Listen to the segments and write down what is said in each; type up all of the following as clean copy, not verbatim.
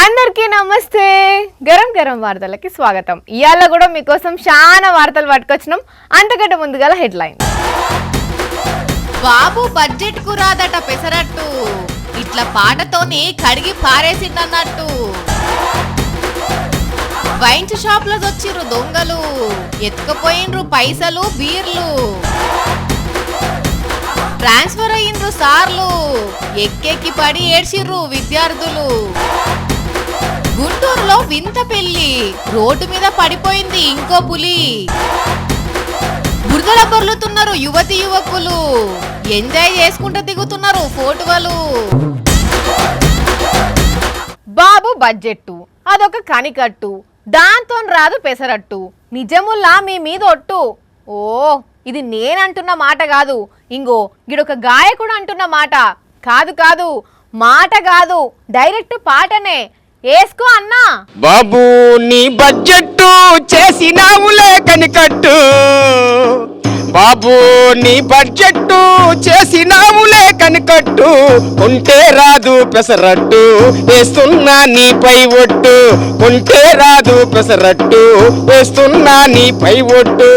అందరికీ నమస్తే. గరం గరం వార్తలకి స్వాగతం. ఇయాల కూడా మీకోసం చాలా వార్తలు పట్టుకొచ్చినాం. అంతకంటే ముందుగా హెడ్లైన్. బాబు బడ్జెట్ కు రాదట పెసరట్టు, ఇట్లా పాటతోని కడిగి పారేసిందన్నట్టు. వైన్స్ షాప్ లో వచ్చిర్రు దొంగలు, ఎత్తుకుపోయిన్రు పైసలు బీర్లు. ట్రాన్స్ఫర్ అయ్యిండ్రు సార్లు, ఎక్కెక్కి పడి ఏడ్చిర్రు విద్యార్థులు. గుంటూరులో వింత పెళ్లి, రోడ్డు మీద పడిపోయింది ఇంకో పులి. బురదల పొర్లుతున్నారు యువతి యువకులు, ఎంజాయ్ చేసుకుంటూ దిగుతున్నారు ఫోటోలు. బాబు బడ్జెట్టు అదొక కనికట్టు, దాంతో రాదు పెసరట్టు. నిజముల్లా మీ మీద ఒట్టు. ఓ ఇది నేనంటున్న మాట కాదు, ఇంగో గిడొక గాయకుడు అంటున్న మాట. కాదు కాదు మాట కాదు, డైరెక్ట్ పాటనే. ఏసుకో అన్నా. బాబు నీ బడ్జెట్టు చేసినావులే కనికట్టు, బాబు నీ బడ్జెట్టు చేసినావులే కనికట్టు. కొంటే రాదు పెసరట్టు, వేస్తున్నా నీపై ఒట్టు. కొంటే రాదు పెసరట్టు, వేస్తున్నా నీపై ఒట్టు.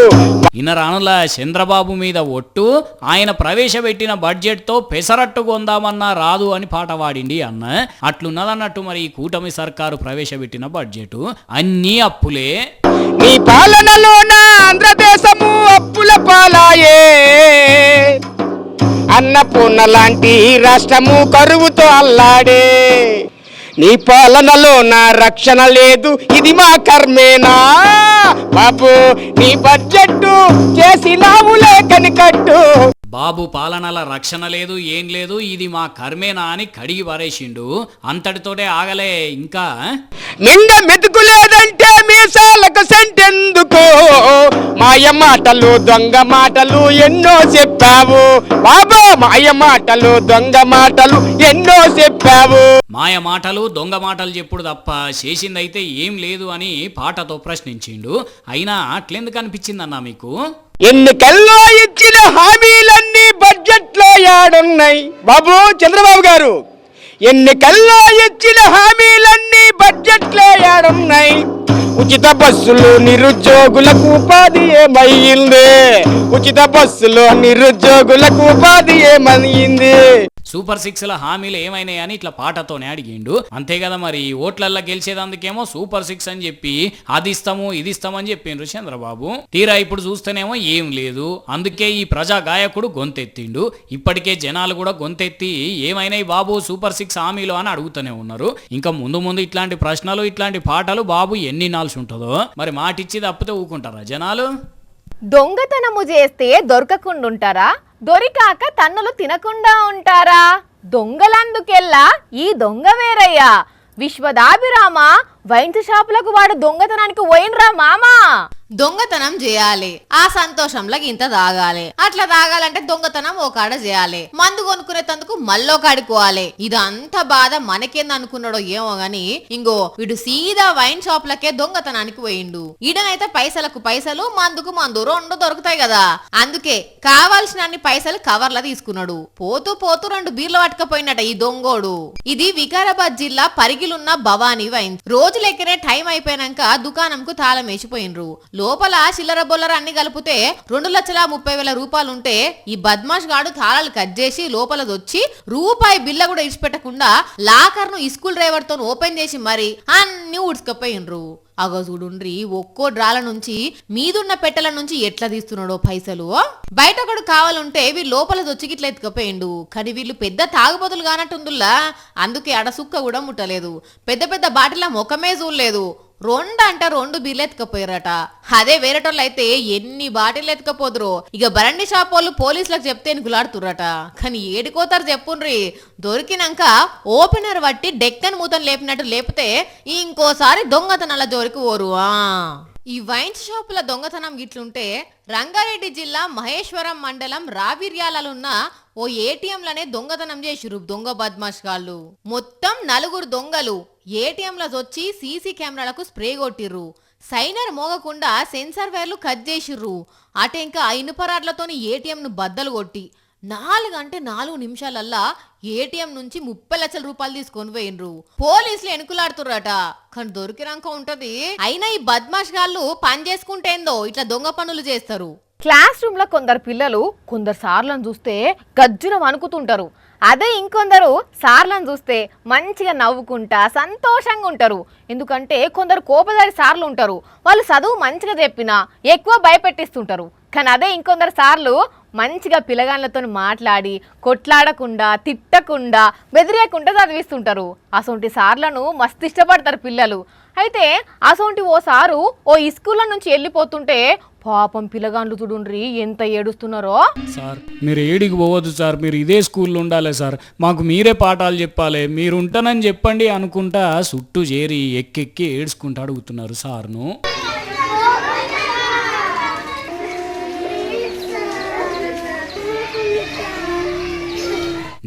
ఇనరానుల చంద్రబాబు మీద ఒట్టు, ఆయన ప్రవేశపెట్టిన బడ్జెట్తో పెసరట్టు కొందామన్నా రాదు అని పాట పాడిండి అన్న. అట్లున్నదన్నట్టు మరి ఈ కూటమి సర్కారు ప్రవేశపెట్టిన బడ్జెట్ అన్నీ అప్పులే. నీ పాలనలోన ఆంధ్రదేశము అప్పుల పాలాయే, అన్నపూర్ణ లాంటి రాష్ట్రము కరువుతో అల్లాడే. నీ పాలనలో నా రక్షణ లేదు, ఇది మా కర్మేనా. బాబు నీ బడ్జెట్టు చేసినావులే కనికట్టు. బాబు పాలనల రక్షణ లేదు, ఏం లేదు, ఇది మా కర్మేనా అని కడిగి పారేసిండు. అంతటితోటే ఆగలే ఇంకా. నిండ మెతుకు లేదంటే మీసాలకు సెంటెందుకు, మాయ మాటలు దొంగ మాటలు ఎన్నో చెప్పావు బాబా. మాయ మాటలు దొంగ మాటలు ఎన్నో చెప్పావు. మాయ మాటలు దొంగ మాటలు చెప్పుడు తప్ప చేసిందైతే ఏం లేదు అని పాటతో ప్రశ్నించిండు. అయినా అట్లెందుకు అనిపించిందన్నా మీకు? ఎన్నికల్లో ఇచ్చిన హామీలన్నీ బడ్జెట్ లో యాడున్నాయి బాబు చంద్రబాబు గారు. ఎన్నికల్లో ఇచ్చిన హామీలన్నీ బడ్జెట్ లో యాడున్నాయి. ఉచిత బస్సులు నిరుద్యోగులకు ఉపాధి ఏమయ్యింది, ఉచిత బస్సులో నిరుద్యోగులకు ఉపాధి ఏమయ్యింది. సూపర్ 6ల హామీలు ఏమైనాయని ఇట్లా పాటతోనే అడిగిండు. అంతే కదా మరి. ఓట్లల్లో గెలిచేదందుకేమో సూపర్ 6 అని చెప్పి అది ఇస్తాము ఇది ఇస్తామని చెప్పిండ్రు చంద్రబాబు. తీరా ఇప్పుడు చూస్తేనేమో ఏం లేదు. అందుకే ఈ ప్రజా గాయకుడు గొంతెత్తిండు. ఇప్పటికే జనాలు కూడా గొంతెత్తి ఏమైనాయి బాబు సూపర్ 6 హామీలు అని అడుగుతూనే ఉన్నారు. ఇంకా ముందు ముందు ఇట్లాంటి ప్రశ్నలు ఇట్లాంటి పాటలు బాబు ఎన్ని నాల్సి ఉంటుందో మరి. మాటిచ్చి తప్పితే ఊకుంటారా జనాలు? దొంగతనము చేస్తే దొరకకుండా ఉంటారా, దొరికాక తన్నులు తినకుండా ఉంటారా? దొంగలందుకెల్లా ఈ దొంగ వేరయ్యా. విశ్వదాభిరామ వైన్స్ షాపులకు వాడు దొంగతనానికి పోయినరా మామా. దొంగతనం చేయాలి, ఆ సంతోషంలో ఇంత తాగాలి. అట్లా తాగాలంటే దొంగతనం ఓ కాడ చేయాలి, మందు కొనుక్కునే తందుకు మళ్ళో కాడుకోవాలి. ఇదంతా బాధ మనకేంది అనుకున్నాడో ఏమో గాని, ఇంగో వీడు సీదా వైన్ షాప్లకే దొంగతనానికి పోయిండు. ఈడనైతే పైసలకు పైసలు, మందుకు మందు రెండు దొరుకుతాయి కదా. అందుకే కావాల్సిన అన్ని పైసలు కవర్ల తీసుకున్నాడు. పోతూ పోతూ 2 బీర్లు పట్టుకపోయినట ఈ దొంగోడు. ఇది వికారాబాద్ జిల్లా పరిగిలున్న భవానీ వైన్. రోజు లెక్కనే టైం అయిపోయినాక దుకాణంకు తాళం వేసిపోయినరు. లోపల చిల్లర బొల్లర అన్ని కలిపితే 2,30,000 రూపాయలుంటే ఈ బద్మాష్ గాడు తాళాలు కట్ చేసి లోపల వచ్చి రూపాయి బిల్ల కూడా ఇడిచిపెట్టకుండా లాకర్ ను స్కూల్ డ్రైవర్ తో ఓపెన్ చేసి మరి అన్ని ఉడ్చుకపోయినరు. అగో చూడుండ్రి, ఒక్కో డ్రాల నుంచి మీదున్న పెట్టెల నుంచి ఎట్లా తీస్తున్నాడో పైసలు. బయట ఒకడు కావాలంటే వీళ్ళు లోపల దొచ్చికి ఇట్లా ఎత్తుకపోయిండు. కానీ వీళ్ళు పెద్ద తాగుబోతులు కానట్టుందుల్లా. అందుకే అడసుక్క కూడా ముట్టలేదు. పెద్ద పెద్ద బాటిల ముఖమే చూడలేదు. 2 బీర్లు ఎత్తుకపోయారట. అదే వేరేటోళ్ళు అయితే ఎన్ని బాటిల్ ఎత్తుకపోదురో. ఇక బరండి షాప్ వాళ్ళు పోలీసులకు చెప్తే గులాడుతుర్రట. కానీ ఏడుకోతారు చెప్పుండ్రి. దొరికినాక ఓపెనర్ బట్టి డెక్కన్ మూతను లేపినట్టు లేపితే ఇంకోసారి దొంగతనాల జోరికి ఓరు. ఈ వైన్స్ షాపుల దొంగతనం గిట్లుంటే రంగారెడ్డి జిల్లా మహేశ్వరం మండలం రావిర్యాలలున్న ఓ ఏటీఎంలనే దొంగతనం చేసిరు దొంగ బద్మాష్ గాళ్ళు. మొత్తం 4 దొంగలు ఏటీఎంలకు వచ్చి సీసీ కెమెరాలకు స్ప్రే కొట్టిర్రు. సైనర్ మోగకుండా సెన్సార్ వైర్లు కట్ చేసిర్రు. అటెంక ఇనుపరాడ్లతోని ఏటీఎం ను బద్దలు కొట్టి 4 నిమిషాలల్లా ఏటీఎం నుంచి 30 లక్షల రూపాయలు తీసుకొని పోయినరు. పోలీసులు ఎనుకులాడుతుర్రట, కానీ దొరికినాక ఉంటది. అయినా ఈ బద్మాష్ గాళ్ళు పని చేసుకుంటేందో ఇట్లా దొంగ పనులు చేస్తారు. క్లాస్ రూమ్ లో కొందరు పిల్లలు కొందరు సార్లను చూస్తే గజ్జున వణుకుతుంటారు. అదే ఇంకొందరు సార్లను చూస్తే మంచిగా నవ్వుకుంటా సంతోషంగా ఉంటారు. ఎందుకంటే కొందరు కోపదారి సార్లు ఉంటారు, వాళ్ళు చదువు మంచిగా చెప్పినా ఎక్కువ భయపెట్టిస్తుంటారు. కానీ అదే ఇంకొందరు సార్లు మంచిగా పిల్లగాళ్ళతో మాట్లాడి కొట్లాడకుండా తిట్టకుండా బెదిరేయకుండా చదివిస్తుంటారు. అసొంటి సార్లను మస్తు ఇష్టపడతారు పిల్లలు. అయితే అసొంటి ఓ సారు ఓ స్కూల్లో నుంచి వెళ్ళిపోతుంటే పాపం పిల్లగాండ్లు చూడుండ్రి ఎంత ఏడుస్తున్నారో. సార్ మీరు ఏడికి పోవద్దు సార్, మీరు ఇదే స్కూల్లో ఉండాలి సార్, మాకు మీరే పాఠాలు చెప్పాలి, మీరు ఉంటానని చెప్పండి అనుకుంటా చుట్టూ చేరి ఎక్కెక్కి ఏడ్చుకుంటా అడుగుతున్నారు సార్ను.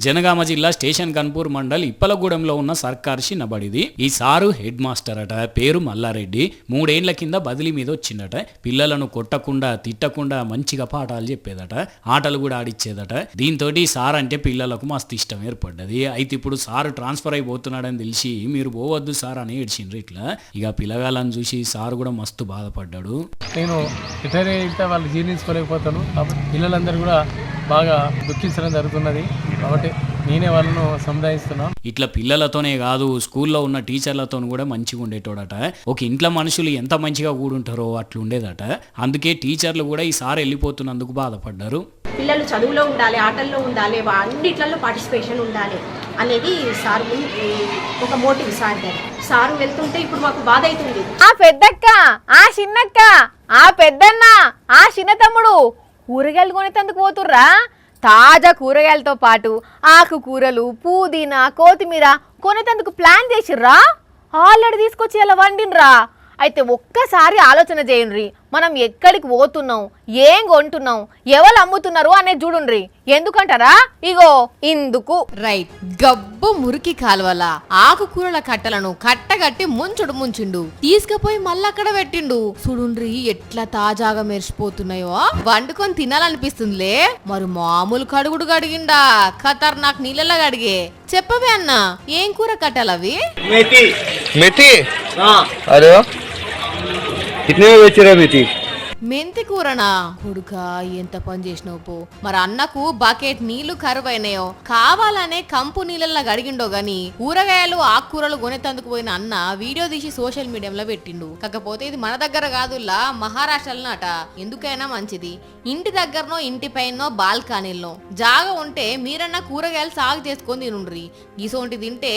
జనగామ జిల్లా స్టేషన్ కన్పూర్ మండల్ ఇప్పలగూడెంలో ఉన్న సర్కార్ చిన్నబడిది. ఈ సారు హెడ్ మాస్టర్ అట, పేరు మల్లారెడ్డి. 3 ఏండ్ల కింద బదిలీ మీద వచ్చిందట. పిల్లలను కొట్టకుండా తిట్టకుండా మంచిగా పాఠాలు చెప్పేదట, ఆటలు కూడా ఆడిచ్చేదట. దీంతో సార్ అంటే పిల్లలకు మస్తు ఇష్టం ఏర్పడ్డది. అయితే ఇప్పుడు సారు ట్రాన్స్ఫర్ అయిపోతున్నాడని తెలిసి మీరు పోవద్దు సార్ అని ఏడ్చిండ్రు. ఇట్లా ఇక పిల్లగాళ్ళని చూసి సారు కూడా మస్తు బాధపడ్డాడు. నేను రిటైర్ అయితే వాళ్ళు జీర్ణించుకోలేకపోతాను కాబట్టి పిల్లలందరూ కూడా బాగా దుఃఖించడం జరుగుతున్నది. కాబట్టి నేనే వాళ్ళను సముదాయిస్తున్నాను. ఇట్లా పిల్లలతోనే కాదు స్కూల్లో ఉన్న టీచర్లతో కూడా మంచిగా ఉండేటోడట. ఒక ఇంట్లో మనుషులు ఎంత మంచిగా కూడుంటారో అట్లా ఉండేదట. అందుకే టీచర్లు కూడా ఈసారి వెళ్ళిపోతున్నందుకు బాధపడ్డారు. పిల్లలు చదువులో ఉండాలి, ఆటల్లో ఉండాలి, అన్నిట్లలో పార్టిసిపేషన్ ఉండాలి అనేది సార్ ఒక మోటివ్ సార్ వెళ్తుంటే ఇప్పుడు మాకు బాధ అవుతుంది. ఆ పెద్దక్క, ఆ చిన్నక్క, ఆ పెద్దన్న, ఆ చిన్న తమ్ముడు కూరగాయలు కొనేందుకు పోతుర్రా. తాజా కూరగాయలతో పాటు ఆకుకూరలు, పుదీనా, కొత్తిమీర కొనేందుకు ప్లాన్ చేసిర్రా. ఆల్రెడీ తీసుకొచ్చి ఇలా వండినరా. అయితే ఒక్కసారి ఆలోచన చేయండి, మనం ఎక్కడికి పోతున్నాం, ఏం కొంటున్నాం, ఎవరు అమ్ముతున్నారు అనేది చూడుండ్రి. ఎందుకంటారా, ఇగో ఇందుకు. రైట్, గబ్బు మురికి కాలువల ఆకుకూరల కట్టలను కట్టగట్టి ముంచిండు. తీసుకుపోయి మళ్ళీ అక్కడ పెట్టిండు. చూడుండ్రి ఎట్లా తాజాగా మెరిసిపోతున్నాయో, వండుకొని తినాలనిపిస్తుందిలే. మరి మామూలు కడుగుడు గడిగిండా, ఖతర్నాక్ నీళ్ళలో గడిగే. చెప్పవే అన్న, ఏం కూర కట్టాలవి? मेथी अरे कितने में बेच रहे मेथी? మెంతి కూరనా? ఉడుకా ఎంత పని చేసినావు పో. మరి అన్నకు బకెట్ నీళ్లు కరువైనాయో, కావాలనే కంపు నీళ్ళల్లో గడిగిండో గాని కూరగాయలు ఆకుకూరలు కొనేతందుకు పోయిన అన్న వీడియో తీసి సోషల్ మీడియాలో పెట్టిండు. కాకపోతే ఇది మన దగ్గర కాదుల్లా, మహారాష్ట్రలో అట. ఎందుకైనా మంచిది, ఇంటి దగ్గరనో ఇంటి పైనో బాల్కనీల్లో జాగా ఉంటే మీరన్నా కూరగాయలు సాగు చేసుకొని తినుండ్రి. గీసోంటి తింటే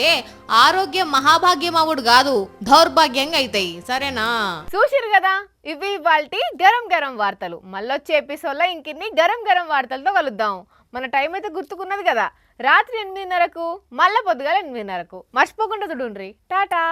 ఆరోగ్యం మహాభాగ్యం అవుడు కాదు, దౌర్భాగ్యంగా అవుతాయి. సరేనా? చూసిరు కదా, ఇవి ఇవాల్టి గరం వార్తలు. మళ్ళొచ్చే ఎపిసోడ్లో ఇంకిన్ని గరం వార్తలతో కలుద్దాం. మన టైం అయితే గుర్తుకున్నది కదా, రాత్రి 8:30కు, మళ్ళా పొద్దుగాల 8:30కు. మర్చిపోకుండా చూడుండ్రి. టాటా.